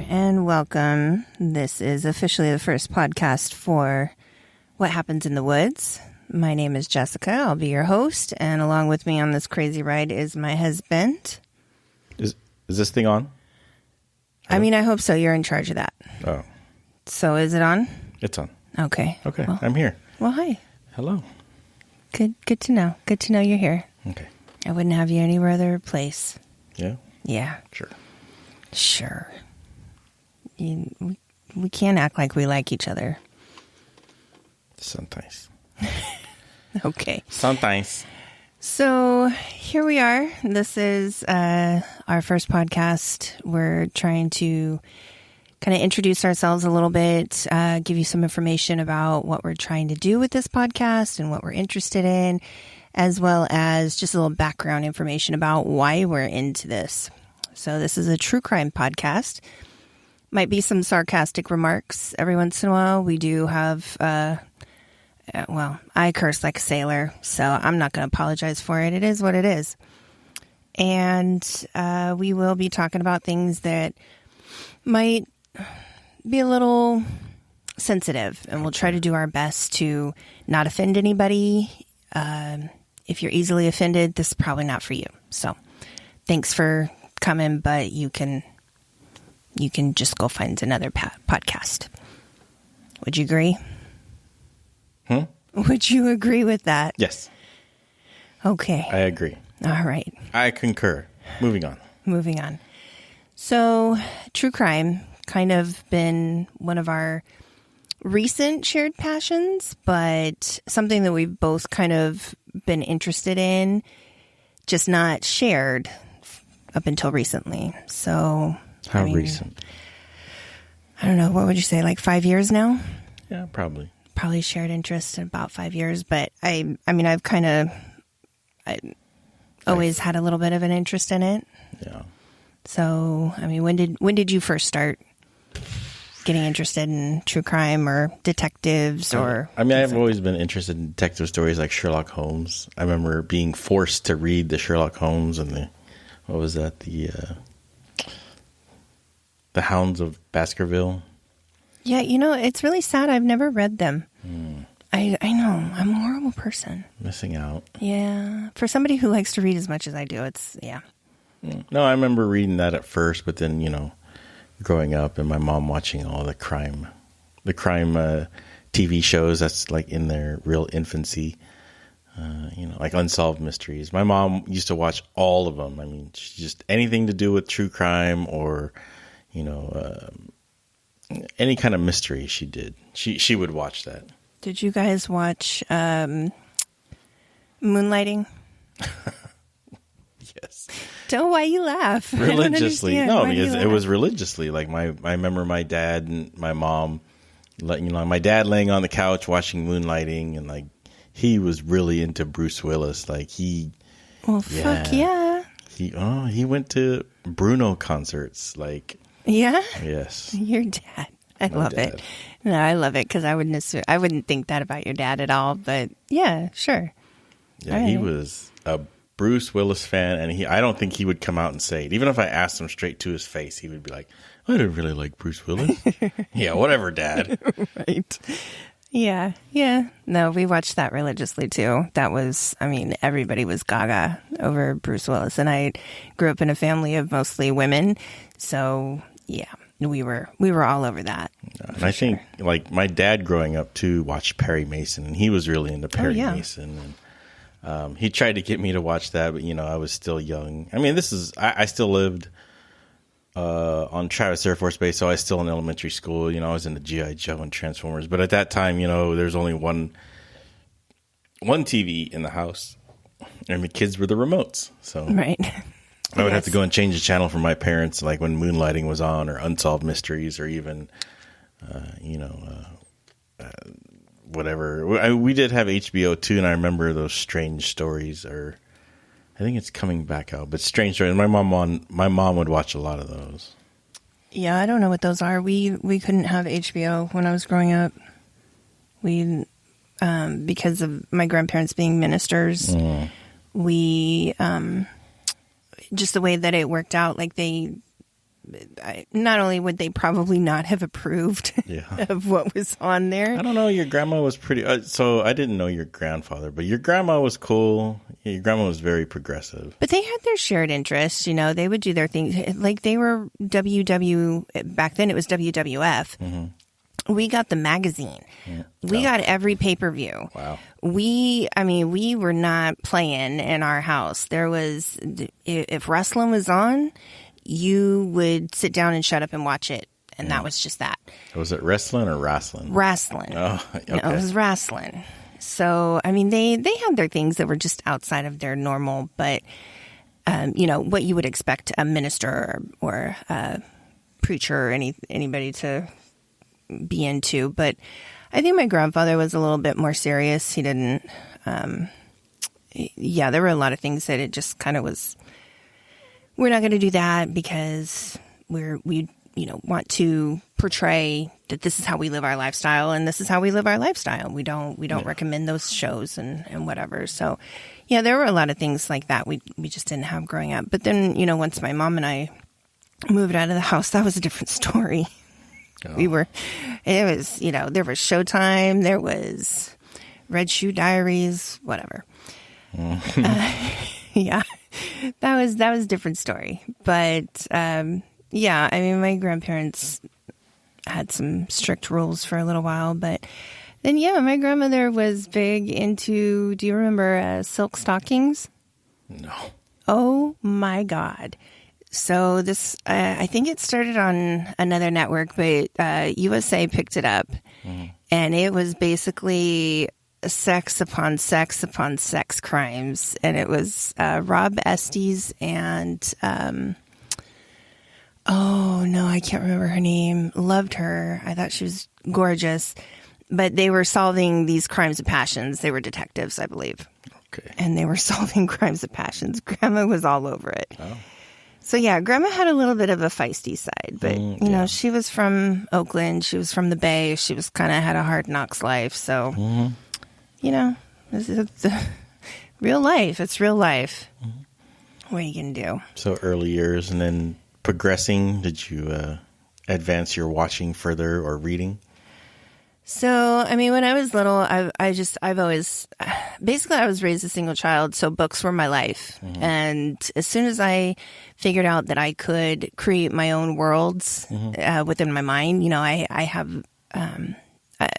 and welcome. This is officially the first podcast for What Happens in the Woods. My name is Jessica. I'll be your host, and along with me on this crazy ride is my husband. Is this thing on? I mean, I hope so. You're in charge of that. Oh. So is it on? It's on. Okay. Okay, Well, I'm here. Well, hi. Hello. Good to know. Good to know you're here. Okay. I wouldn't have you anywhere other place. Yeah? Yeah. Sure. We can't act like we like each other. Sometimes. Okay. Sometimes. So here we are. This is our first podcast. We're trying to kind of introduce ourselves a little bit, give you some information about what we're trying to do with this podcast and what we're interested in, as well as just a little background information about why we're into this. So this is a true crime podcast. Might be some sarcastic remarks every once in a while. We do have, I curse like a sailor, so I'm not going to apologize for it. It is what it is. And we will be talking about things that might be a little sensitive, and we'll try to do our best to not offend anybody. If you're easily offended, this is probably not for you. So thanks for coming, but you can just go find another podcast. Would you agree? Would you agree with that? Yes. Okay. I agree. All right. I concur. Moving on. So, true crime kind of been one of our recent shared passions, but something that we've both kind of been interested in, just not shared up until recently. So, How recent? I don't know. What would you say? Like 5 years now? Yeah, probably. Probably shared interest in about 5 years, but I've always had a little bit of an interest in it. Yeah. So, I mean, when did you first start getting interested in true crime or detectives or? I mean, I've always been interested in detective stories like Sherlock Holmes. I remember being forced to read the Sherlock Holmes and the Hounds of Baskerville. Yeah, it's really sad. I've never read them. I know. I'm a horrible person. Missing out. Yeah. For somebody who likes to read as much as I do, yeah. No, I remember reading that at first, but then, growing up and my mom watching all the crime TV shows that's like in their real infancy, like Unsolved Mysteries. My mom used to watch all of them. I mean, just anything to do with true crime or, any kind of mystery she did. She would watch that. Did you guys watch Moonlighting? Yes. Don't why you laugh. Religiously. No, because it was religiously. Like I remember my dad and my mom, my dad laying on the couch watching Moonlighting, and like he was really into Bruce Willis. Like fuck yeah. He went to Bruno concerts. Like yeah. Yes. Your dad. I love it. No, I love it because I wouldn't think that about your dad at all. But yeah, sure. Yeah, right. He was a Bruce Willis fan, and I don't think he would come out and say it. Even if I asked him straight to his face, he would be like, I didn't really like Bruce Willis. Yeah, whatever, Dad. Right. Yeah. No, we watched that religiously too. That was, everybody was gaga over Bruce Willis. And I grew up in a family of mostly women. So yeah, we were all over that. And I think like my dad growing up too watched Perry Mason, and he was really into Perry Mason. And he tried to get me to watch that, but I was still young. I mean, I still lived on Travis Air Force Base, so I was still in elementary school. I was into G.I. Joe and Transformers, but at that time, there's only one TV in the house, and the kids were the remotes. So right. I would have to go and change the channel for my parents, like when Moonlighting was on, or Unsolved Mysteries, or even, whatever. We did have HBO too, and I remember those Strange Stories, or I think it's coming back out, but Strange Stories. My mom would watch a lot of those. Yeah, I don't know what those are. We couldn't have HBO when I was growing up. We because of my grandparents being ministers, we just the way that it worked out, like they not only would they probably not have approved of what was on there. I don't know. Your grandma was pretty. So I didn't know your grandfather, but your grandma was cool. Your grandma was very progressive. But they had their shared interests. You know, they would do their things. Like they were back then it was WWF. Mm-hmm. We got the magazine. Yeah. We got every pay-per-view. Wow. We were not playing in our house. There was, if wrestling was on, you would sit down and shut up and watch it. And that was just that. Was it wrestling or wrestling? Wrestling. Oh, okay. No, it was wrestling. So, I mean, they had their things that were just outside of their normal, but, you know, what you would expect a minister or a preacher or anybody to be into. But I think my grandfather was a little bit more serious. He didn't, there were a lot of things that it just kind of was, we're not going to do that because we want to portray that this is how we live our lifestyle and this is how we live our lifestyle. We don't recommend those shows and whatever. So yeah, there were a lot of things like that we just didn't have growing up. But then, you know, once my mom and I moved out of the house, that was a different story. Oh. It was, you know, there was Showtime, there was Red Shoe Diaries, whatever. Yeah, that was a different story. But, yeah, I mean, my grandparents had some strict rules for a little while, but then, yeah, my grandmother was big into, do you remember silk stockings? No. Oh, my God. So this, I think it started on another network, but USA picked it up, and it was basically sex upon sex upon sex crimes, and it was Rob Estes and oh no, I can't remember her name. Loved her. I thought she was gorgeous, but they were solving these crimes of passions. They were detectives, I believe. Okay. And they were solving crimes of passions. Grandma was all over it. Oh. So, yeah, Grandma had a little bit of a feisty side, but, you know, she was from Oakland. She was from the Bay. She was kind of had a hard knocks life. So, you know, it's real life. It's real life. What are you going to do? So early years and then progressing, did you advance your watching further or reading? So, I mean, when I was little, I've always, basically I was raised a single child, so books were my life. And as soon as I figured out that I could create my own worlds within my mind, you know, I have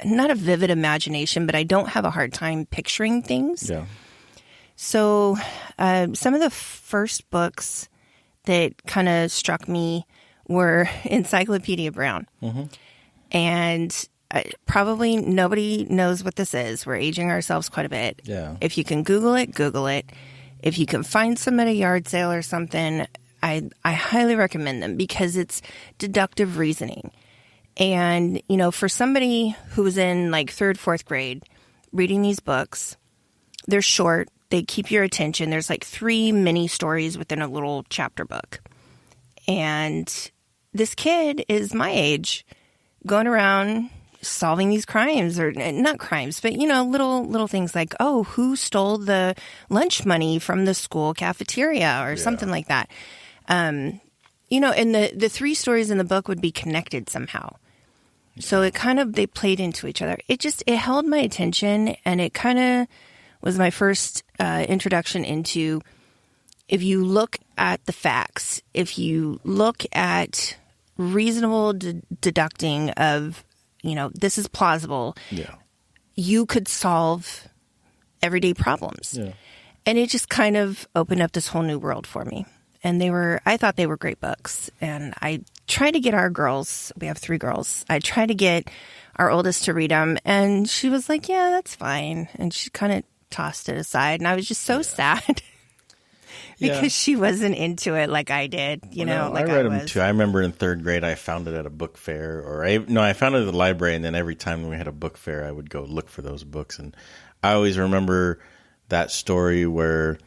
not a vivid imagination, but I don't have a hard time picturing things. Yeah. So, some of the first books that kind of struck me were Encyclopedia Brown. And probably nobody knows what this is. We're aging ourselves quite a bit. Yeah. If you can Google it, Google it. If you can find some at a yard sale or something, I highly recommend them because it's deductive reasoning. And, you know, for somebody who's in like 3rd, 4th grade, reading these books, they're short. They keep your attention. There's like 3 mini stories within a little chapter book. And this kid is my age going around solving these crimes, or not crimes, but, you know, little things like, oh, who stole the lunch money from the school cafeteria or something like that. You know, and the 3 stories in the book would be connected somehow. So it kind of, they played into each other. It held my attention, and it kind of was my first introduction into, if you look at the facts, if you look at reasonable deducting of, you know, this is plausible. Yeah. You could solve everyday problems. Yeah. And it just kind of opened up this whole new world for me. And I thought they were great books. And I tried to get our girls, we have 3 girls, I tried to get our oldest to read them. And she was like, yeah, that's fine. And she kind of tossed it aside. And I was just so sad. Because she wasn't into it like I did, you know. Like I read them too. I remember in 3rd grade, I found it at a book fair, I found it at the library, and then every time we had a book fair, I would go look for those books. And I always remember that story where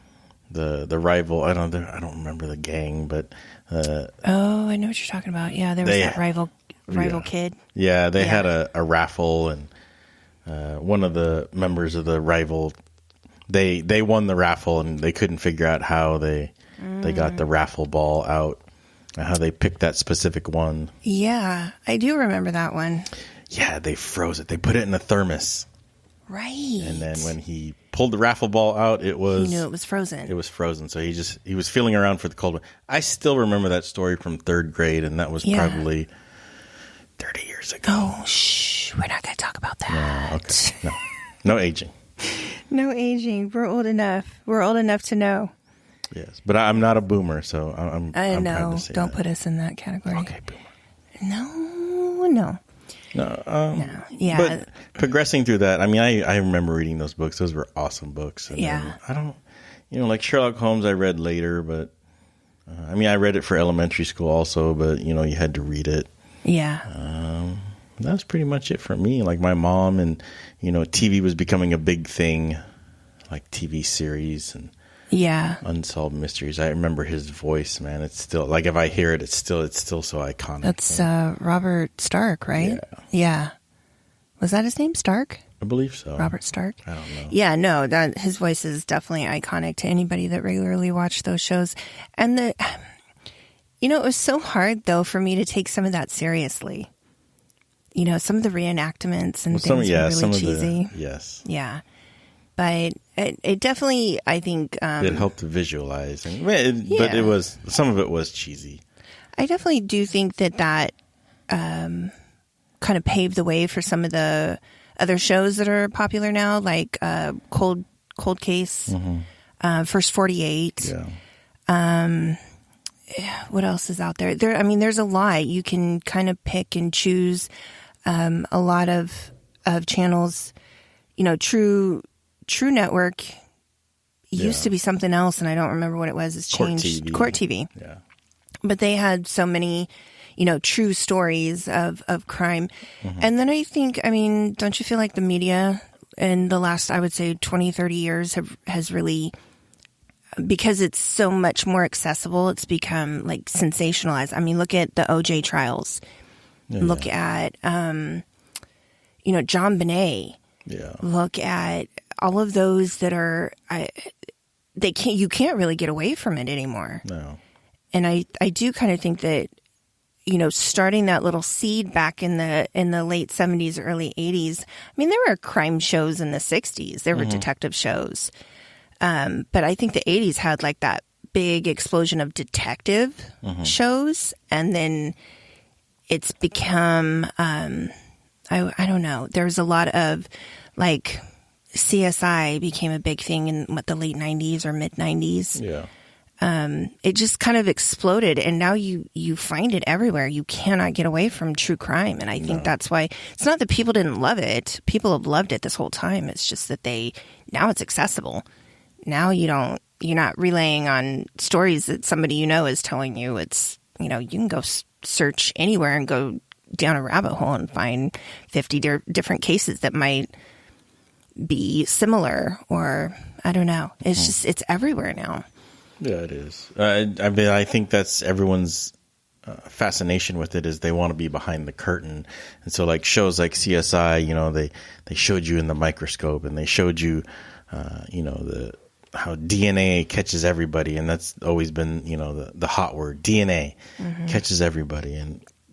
the rival, I don't remember the gang, but oh, I know what you're talking about. Yeah, there was that rival kid. Yeah, they had a raffle, and one of the members of the rival. They won the raffle, and they couldn't figure out how they got the raffle ball out. How they picked that specific one. Yeah, I do remember that one. Yeah, they froze it. They put it in a thermos. Right. And then when he pulled the raffle ball out, he knew it was frozen. It was frozen. So he was feeling around for the cold one. I still remember that story from third grade, and that was probably 30 years ago. Oh, shh. We're not going to talk about that. No, okay. No aging. No aging. We're old enough. We're old enough to know. Yes, but I'm not a boomer, so I'm I know. proud to say Don't that. put us in that category. Okay, boomer. No. No. Yeah. But progressing through that, I mean, I remember reading those books. Those were awesome books. And Yeah. I don't, like Sherlock Holmes I read later, but I mean, I read it for elementary school also, but, you had to read it. Yeah. That was pretty much it for me. Like my mom and, TV was becoming a big thing, like TV series and unsolved mysteries. I remember his voice, man. It's still like if I hear it, it's still so iconic. That's Robert Stark, right? Yeah. Was that his name, Stark? I believe so. Robert Stark? I don't know. Yeah, no, that his voice is definitely iconic to anybody that regularly watched those shows. And it was so hard though for me to take some of that seriously. Some of the reenactments and things were really cheesy. Yes. Yeah. But it definitely, I think... it helped to visualize. But it was, some of it was cheesy. I definitely do think that kind of paved the way for some of the other shows that are popular now, like Cold Case, First 48. Yeah. What else is out there? There's a lot. You can kind of pick and choose a lot of channels. True Network used to be something else, and I don't remember what it was. It's changed. Court TV. Yeah. But they had so many, true stories of crime. And then I think, don't you feel like the media in the last, I would say, 20, 30 years has really, because it's so much more accessible, it's become like sensationalized. Look at the OJ trials. Look at, John Bonet. Yeah. Look at all of those that are, you can't really get away from it anymore. No. And I do kind of think that, starting that little seed back in the late 70s, early 80s, there were crime shows in the 60s. There were detective shows. But I think the 80s had like that big explosion of detective shows. And then it's become, I don't know, there's a lot of like CSI became a big thing in the late 90s or mid 90s. Yeah. It just kind of exploded, and now you find it everywhere. You cannot get away from true crime, and I think that's why it's not that people didn't love it. People have loved it this whole time. It's just that now it's accessible. Now you're not relying on stories that somebody is telling you. It's you can go search anywhere and go down a rabbit hole and find 50 different cases that might be similar, or I don't know. It's just it's everywhere now. Yeah, it is. I think that's everyone's fascination with it is they want to be behind the curtain. And so like shows like CSI, they showed you in the microscope, and they showed you, how DNA catches everybody. And that's always been, the hot word, DNA catches everybody.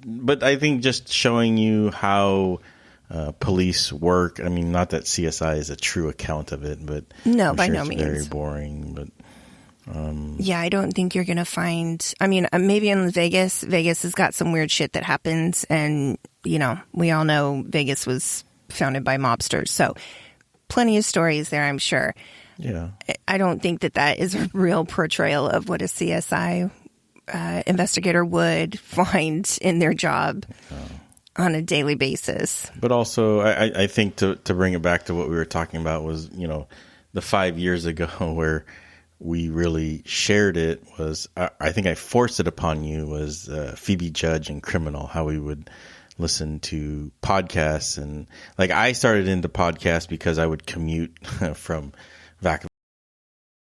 But I think just showing you how police work, not that CSI is a true account of it, but no, I'm by sure no it's means. very boring, but yeah, I don't think you're going to find, maybe in Vegas has got some weird shit that happens. And, we all know Vegas was founded by mobsters. So plenty of stories there, I'm sure. Yeah. I don't think that is a real portrayal of what a CSI investigator would find in their job on a daily basis. But also, I think to bring it back to what we were talking about was, the 5 years ago where we really shared it was, I think I forced it upon you, was Phoebe Judge and Criminal, how we would listen to podcasts. And like I started into podcasts because I would commute from Vacaville